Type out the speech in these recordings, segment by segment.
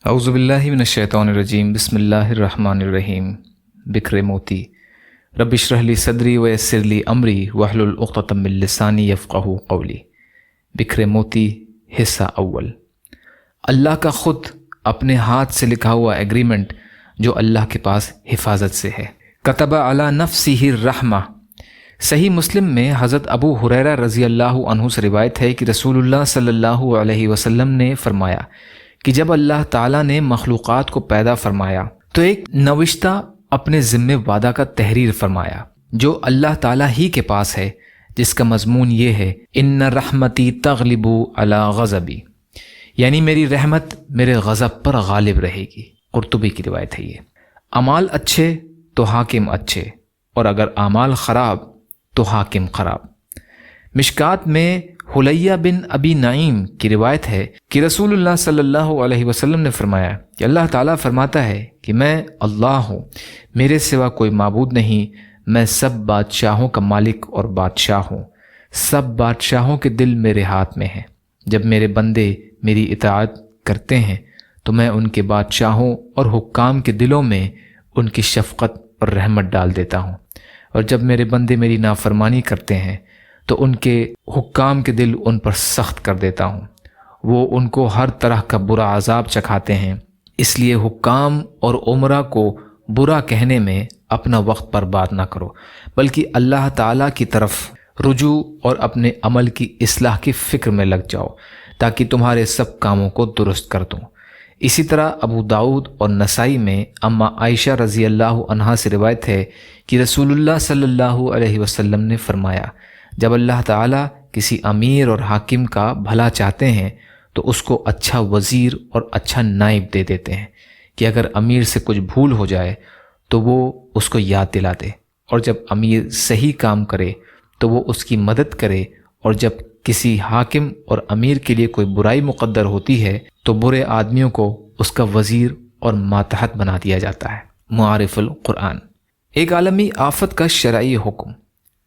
اعوذ باللہ من الشیطان الرجیم بسم اللہ الرحمن الرحیم۔ بکر موتی رب اشرح لی صدری ویسر لی امری واحلل عقدۃ من لسانی یفقہوا قولی۔ بکر موتی حصہ اول۔ اللہ کا خود اپنے ہاتھ سے لکھا ہوا ایگریمنٹ جو اللہ کے پاس حفاظت سے ہے۔ کتب علی نفسہ الرحمہ۔ صحیح مسلم میں حضرت ابو ہریرہ رضی اللہ عنہ سے روایت ہے کہ رسول اللہ صلی اللہ علیہ وسلم نے فرمایا کہ جب اللہ تعالیٰ نے مخلوقات کو پیدا فرمایا تو ایک نوشتہ اپنے ذمہ وعدہ کا تحریر فرمایا جو اللہ تعالیٰ ہی کے پاس ہے، جس کا مضمون یہ ہے ان رحمتی تغلب علی غضبی، یعنی میری رحمت میرے غضب پر غالب رہے گی۔ قرطبی کی روایت ہے یہ۔ اعمال اچھے تو حاکم اچھے، اور اگر اعمال خراب تو حاکم خراب۔ مشکات میں حلیہ بن ابی نعیم کی روایت ہے کہ رسول اللہ صلی اللہ علیہ وسلم نے فرمایا کہ اللہ تعالیٰ فرماتا ہے کہ میں اللہ ہوں، میرے سوا کوئی معبود نہیں، میں سب بادشاہوں کا مالک اور بادشاہ ہوں، سب بادشاہوں کے دل میرے ہاتھ میں ہیں۔ جب میرے بندے میری اطاعت کرتے ہیں تو میں ان کے بادشاہوں اور حکام کے دلوں میں ان کی شفقت اور رحمت ڈال دیتا ہوں، اور جب میرے بندے میری نافرمانی کرتے ہیں تو ان کے حکام کے دل ان پر سخت کر دیتا ہوں، وہ ان کو ہر طرح کا برا عذاب چکھاتے ہیں۔ اس لیے حکام اور عمرا کو برا کہنے میں اپنا وقت برباد نہ کرو، بلکہ اللہ تعالیٰ کی طرف رجوع اور اپنے عمل کی اصلاح کی فکر میں لگ جاؤ تاکہ تمہارے سب کاموں کو درست کر دوں۔ اسی طرح ابو داؤد اور نسائی میں اما عائشہ رضی اللہ عنہا سے روایت ہے کہ رسول اللہ صلی اللہ علیہ وسلم نے فرمایا جب اللہ تعالیٰ کسی امیر اور حاکم کا بھلا چاہتے ہیں تو اس کو اچھا وزیر اور اچھا نائب دے دیتے ہیں کہ اگر امیر سے کچھ بھول ہو جائے تو وہ اس کو یاد دلا دے، اور جب امیر صحیح کام کرے تو وہ اس کی مدد کرے، اور جب کسی حاکم اور امیر کے لیے کوئی برائی مقدر ہوتی ہے تو برے آدمیوں کو اس کا وزیر اور ماتحت بنا دیا جاتا ہے۔ معارف القرآن۔ ایک عالمی آفت کا شرعی حکم۔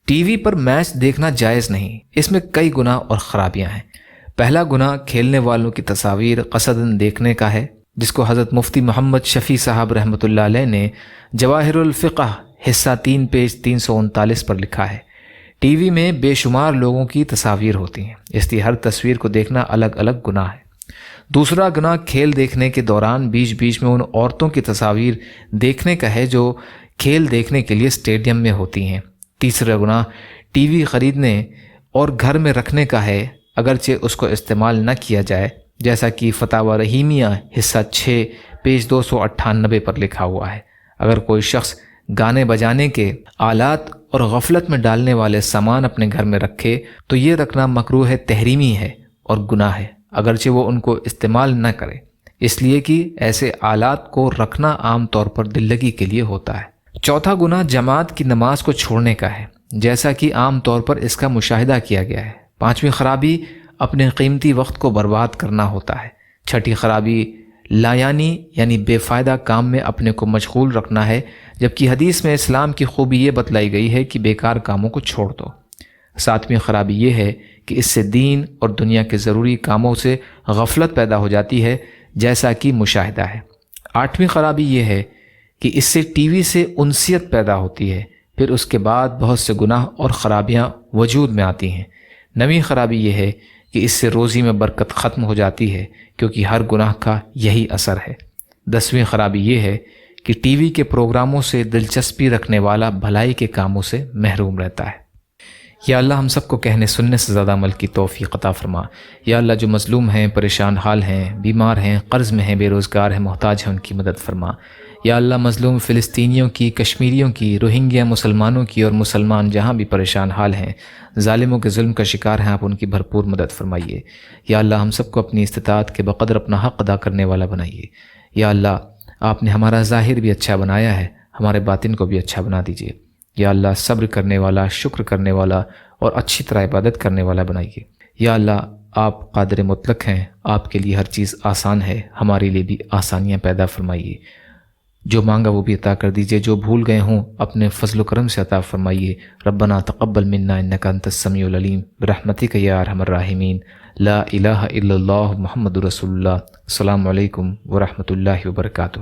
ٹی وی پر میچ دیکھنا جائز نہیں، اس میں کئی گناہ اور خرابیاں ہیں۔ پہلا گناہ کھیلنے والوں کی تصاویر قصداً دیکھنے کا ہے، جس کو حضرت مفتی محمد شفیع صاحب رحمۃ اللہ علیہ نے جواہر الفقہ حصہ 3 پیج 339 پر لکھا ہے۔ ٹی وی میں بے شمار لوگوں کی تصاویر ہوتی ہیں، اس لیے ہر تصویر کو دیکھنا الگ الگ گناہ ہے۔ دوسرا گناہ کھیل دیکھنے کے دوران بیچ بیچ میں ان عورتوں کی تصاویر دیکھنے کا ہے جو کھیل دیکھنے کے لیے اسٹیڈیم میں ہوتی ہیں۔ تیسرا گناہ ٹی وی خریدنے اور گھر میں رکھنے کا ہے، اگرچہ اس کو استعمال نہ کیا جائے، جیسا کہ فتاوی رحیمیہ حصہ 6 پیج 298 پر لکھا ہوا ہے۔ اگر کوئی شخص گانے بجانے کے آلات اور غفلت میں ڈالنے والے سامان اپنے گھر میں رکھے تو یہ رکھنا مکروہ تحریمی ہے اور گناہ ہے، اگرچہ وہ ان کو استعمال نہ کرے، اس لیے کہ ایسے آلات کو رکھنا عام طور پر دل لگی کے لیے ہوتا ہے۔ چوتھا گناہ جماعت کی نماز کو چھوڑنے کا ہے، جیسا کہ عام طور پر اس کا مشاہدہ کیا گیا ہے۔ پانچویں خرابی اپنے قیمتی وقت کو برباد کرنا ہوتا ہے۔ چھٹی خرابی لایانی یعنی بے فائدہ کام میں اپنے کو مشغول رکھنا ہے، جبکہ حدیث میں اسلام کی خوبی یہ بتلائی گئی ہے کہ بیکار کاموں کو چھوڑ دو۔ ساتویں خرابی یہ ہے کہ اس سے دین اور دنیا کے ضروری کاموں سے غفلت پیدا ہو جاتی ہے، جیسا کہ مشاہدہ ہے۔ آٹھویں خرابی یہ ہے کہ اس سے ٹی وی سے انسیت پیدا ہوتی ہے، پھر اس کے بعد بہت سے گناہ اور خرابیاں وجود میں آتی ہیں۔ نویں خرابی یہ ہے کہ اس سے روزی میں برکت ختم ہو جاتی ہے، کیونکہ ہر گناہ کا یہی اثر ہے۔ 10ویں خرابی یہ ہے کہ ٹی وی کے پروگراموں سے دلچسپی رکھنے والا بھلائی کے کاموں سے محروم رہتا ہے۔ یا اللہ ہم سب کو کہنے سننے سے زیادہ عمل کی توفیق عطا فرما۔ یا اللہ جو مظلوم ہیں، پریشان حال ہیں، بیمار ہیں، قرض میں ہیں، بے روزگار ہیں، محتاج ہیں، ان کی مدد فرما۔ یا اللہ مظلوم فلسطینیوں کی، کشمیریوں کی، روہنگیا مسلمانوں کی اور مسلمان جہاں بھی پریشان حال ہیں، ظالموں کے ظلم کا شکار ہیں، آپ ان کی بھرپور مدد فرمائیے۔ یا اللہ ہم سب کو اپنی استطاعت کے بقدر اپنا حق ادا کرنے والا بنائیے۔ یا اللہ آپ نے ہمارا ظاہر بھی اچھا بنایا ہے، ہمارے باطن کو بھی اچھا بنا دیجیے۔ یا اللہ صبر کرنے والا، شکر کرنے والا اور اچھی طرح عبادت کرنے والا بنائیے۔ یا اللہ آپ قادر مطلق ہیں، آپ کے لیے ہر چیز آسان ہے، ہمارے لیے بھی آسانیاں پیدا فرمائیے۔ جو مانگا وہ بھی عطا کر دیجیے، جو بھول گئے ہوں اپنے فضل و کرم سے عطا فرمائیے۔ ربنا تقبل منا انک انت السمیع العلیم برحمتک یا ارحم الراحمین۔ لا الہ الا اللہ محمد رسول اللہ۔ السلام علیکم ورحمۃ اللہ وبرکاتہ۔